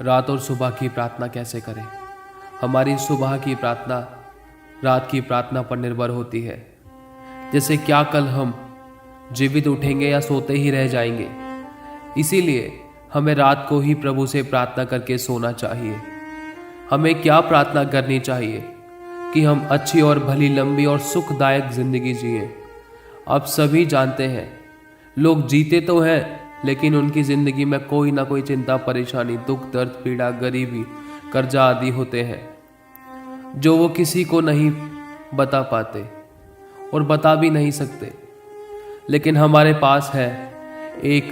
रात और सुबह की प्रार्थना कैसे करें। हमारी सुबह की प्रार्थना रात की प्रार्थना पर निर्भर होती है। जैसे क्या कल हम जीवित उठेंगे या सोते ही रह जाएंगे। इसीलिए हमें रात को ही प्रभु से प्रार्थना करके सोना चाहिए। हमें क्या प्रार्थना करनी चाहिए कि हम अच्छी और भली लंबी और सुखदायक जिंदगी जिएं। आप सभी जानते हैं, लोग जीते तो हैं लेकिन उनकी जिंदगी में कोई ना कोई चिंता, परेशानी, दुख, दर्द, पीड़ा, गरीबी, कर्जा आदि होते हैं जो वो किसी को नहीं बता पाते और बता भी नहीं सकते। लेकिन हमारे पास है एक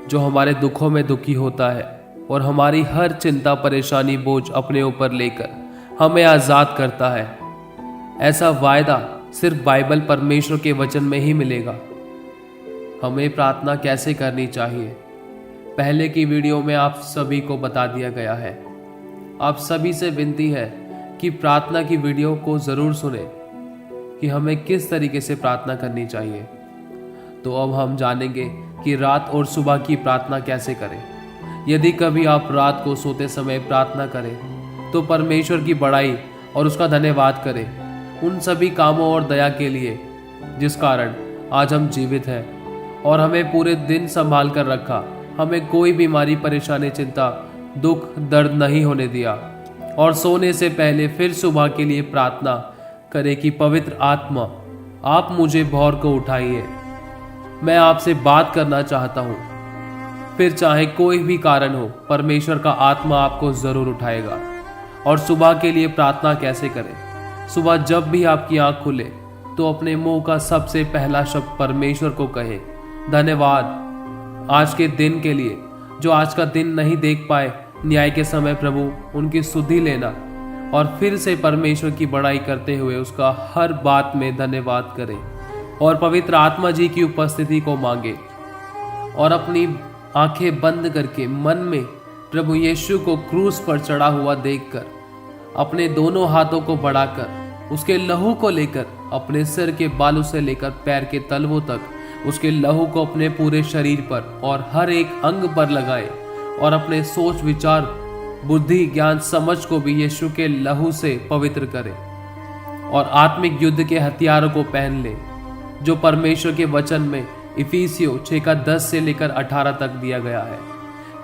जो हमारे दुखों में दुखी होता है और हमारी हर चिंता, परेशानी, बोझ अपने ऊपर लेकर हमें आज़ाद करता है। ऐसा वायदा सिर्फ बाइबल, परमेश्वर के वचन में ही मिलेगा। हमें प्रार्थना कैसे करनी चाहिए, पहले की वीडियो में आप सभी को बता दिया गया है। आप सभी से विनती है कि प्रार्थना की वीडियो को ज़रूर सुने कि हमें किस तरीके से प्रार्थना करनी चाहिए। तो अब हम जानेंगे कि रात और सुबह की प्रार्थना कैसे करें। यदि कभी आप रात को सोते समय प्रार्थना करें तो परमेश्वर की बड़ाई और उसका धन्यवाद करें उन सभी कामों और दया के लिए जिस कारण आज हम जीवित हैं और हमें पूरे दिन संभाल कर रखा। हमें कोई बीमारी, परेशानी, चिंता, दुख, दर्द नहीं होने दिया। और सोने से पहले फिर सुबह के लिए प्रार्थना करें कि पवित्र आत्मा, आप मुझे भोर को उठाइए। मैं आपसे बात करना चाहता हूँ। फिर चाहे कोई भी कारण हो, परमेश्वर का आत्मा आपको ज़रूर उठाएगा। और सुबह के लिए प्रार्थना कैसे करें। सुबह जब भी आपकी आँख खुले तो अपने मुंह का सबसे पहला शब्द परमेश्वर को कहें, धन्यवाद आज के दिन के लिए। जो आज का दिन नहीं देख पाए, न्याय के समय प्रभु उनकी सुधि लेना और फिर से परमेश्वर की बड़ाई करते हुए उसका हर बात में धन्यवाद करें और पवित्र आत्मा जी की उपस्थिति को मांगे और अपनी आंखें बंद करके मन में प्रभु यीशु को क्रूस पर चढ़ा हुआ देखकर अपने दोनों हाथों को बढ़ाकर उसके लहू को लेकर अपने सिर के बालों से लेकर पैर के तलवों तक उसके लहू को अपने पूरे शरीर पर और हर एक अंग पर लगाए और अपने सोच, विचार, बुद्धि, ज्ञान, समझ को भी यीशु के लहू से पवित्र करें और आत्मिक युद्ध के हथियारों को पहन ले जो परमेश्वर के वचन में इफिसियों 6:10 से लेकर 18 तक दिया गया है।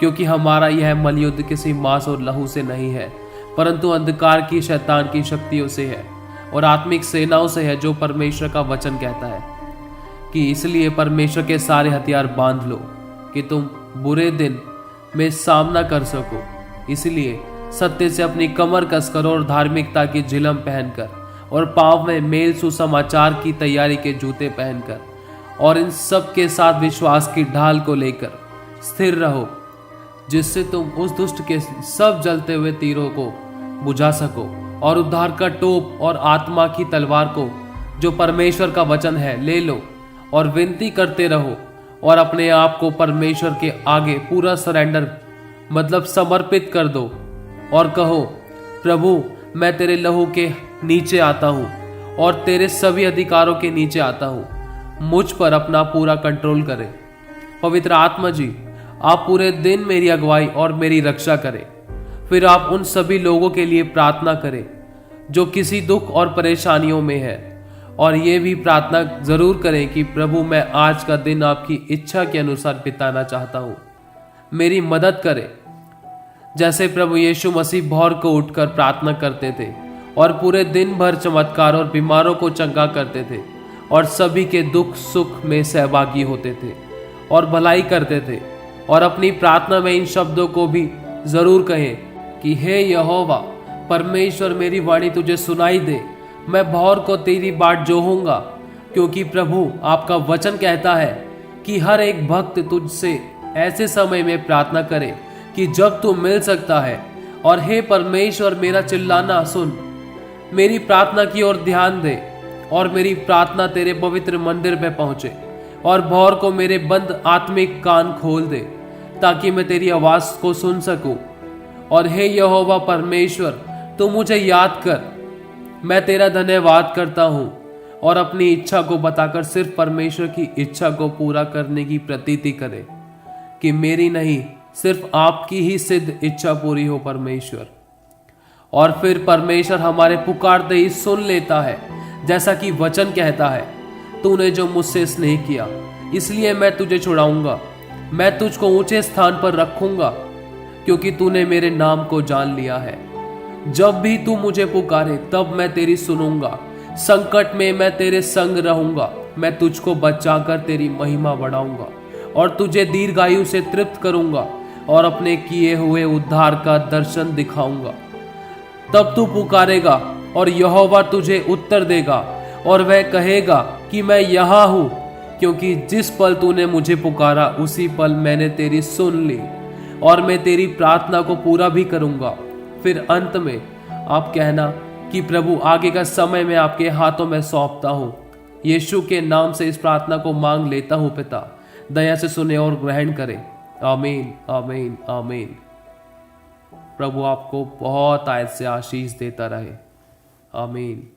क्योंकि हमारा यह मलयुद्ध किसी मांस और लहू से नहीं है परंतु अंधकार की, शैतान की शक्तियों से है और आत्मिक सेनाओं से है, जो परमेश्वर का वचन कहता है कि इसलिए परमेश्वर के सारे हथियार बांध लो कि तुम बुरे दिन में सामना कर सको। इसलिए सत्य से अपनी कमर कसकर और धार्मिकता की झिलम पहनकर और पांव में मेल सुसमाचार की तैयारी के जूते पहनकर और इन सब के साथ विश्वास की ढाल को लेकर स्थिर रहो, जिससे तुम उस दुष्ट के सब जलते हुए तीरों को बुझा सको और उद्धार का टोप और आत्मा की तलवार को जो परमेश्वर का वचन है ले लो और विनती करते रहो और अपने आप को परमेश्वर के आगे पूरा सरेंडर मतलब समर्पित कर दो और कहो, प्रभु मैं तेरे लहू के नीचे आता हूँ और तेरे सभी अधिकारों के नीचे आता हूँ। मुझ पर अपना पूरा कंट्रोल करें। पवित्र आत्मा जी, आप पूरे दिन मेरी अगुवाई और मेरी रक्षा करें। फिर आप उन सभी लोगों के लिए प्रार्थना करें जो किसी दुख और परेशानियों में है और ये भी प्रार्थना जरूर करें कि प्रभु मैं आज का दिन आपकी इच्छा के अनुसार बिताना चाहता हूँ, मेरी मदद करें। जैसे प्रभु यीशु मसीह भोर को उठकर प्रार्थना करते थे और पूरे दिन भर चमत्कार और बीमारों को चंगा करते थे और सभी के दुख सुख में सहभागी होते थे और भलाई करते थे। और अपनी प्रार्थना में इन शब्दों को भी जरूर कहें कि हे यहोवा परमेश्वर, मेरी वाणी तुझे सुनाई दे, मैं भोर को तेरी बाट जोहूंगा। क्योंकि प्रभु आपका वचन कहता है कि हर एक भक्त तुझसे ऐसे समय में प्रार्थना करे कि जब तू मिल सकता है। और हे परमेश्वर, मेरा चिल्लाना सुन, मेरी प्रार्थना की ओर ध्यान दे और मेरी प्रार्थना तेरे पवित्र मंदिर में पहुंचे और भोर को मेरे बंद आत्मिक कान खोल दे ताकि मैं तेरी आवाज को सुन सकूं। और हे यहोवा परमेश्वर, तू मुझे याद कर, मैं तेरा धन्यवाद करता हूं और अपनी इच्छा को बताकर सिर्फ परमेश्वर की इच्छा को पूरा करने की प्रतीति करे कि मेरी नहीं सिर्फ आपकी ही सिद्ध इच्छा पूरी हो परमेश्वर। और फिर परमेश्वर हमारे पुकारते ही सुन लेता है, जैसा कि वचन कहता है, तूने जो मुझसे स्नेह किया इसलिए मैं तुझे छुड़ाऊंगा, मैं तुझको ऊंचे स्थान पर रखूंगा, क्योंकि तूने मेरे नाम को जान लिया है। जब भी तू मुझे पुकारे तब मैं तेरी सुनूंगा, संकट में मैं तेरे संग रहूंगा, मैं तुझको बचाकर तेरी महिमा बढ़ाऊंगा और तुझे दीर्घायु से तृप्त करूंगा और अपने किए हुए उद्धार का दर्शन दिखाऊंगा। तब तू पुकारेगा और यहोवा तुझे उत्तर देगा और वह कहेगा कि मैं यहाँ हूं, क्योंकि जिस पल तूने मुझे पुकारा उसी पल मैंने तेरी सुन ली और मैं तेरी प्रार्थना को पूरा भी करूंगा। फिर अंत में आप कहना कि प्रभु आगे का समय मैं आपके हाथों में सौंपता हूं। यीशु के नाम से इस प्रार्थना को मांग लेता हूं पिता, दया से सुने और ग्रहण करें। आमीन आमीन आमीन। प्रभु आपको बहुत आयत से आशीष देता रहे। आमीन।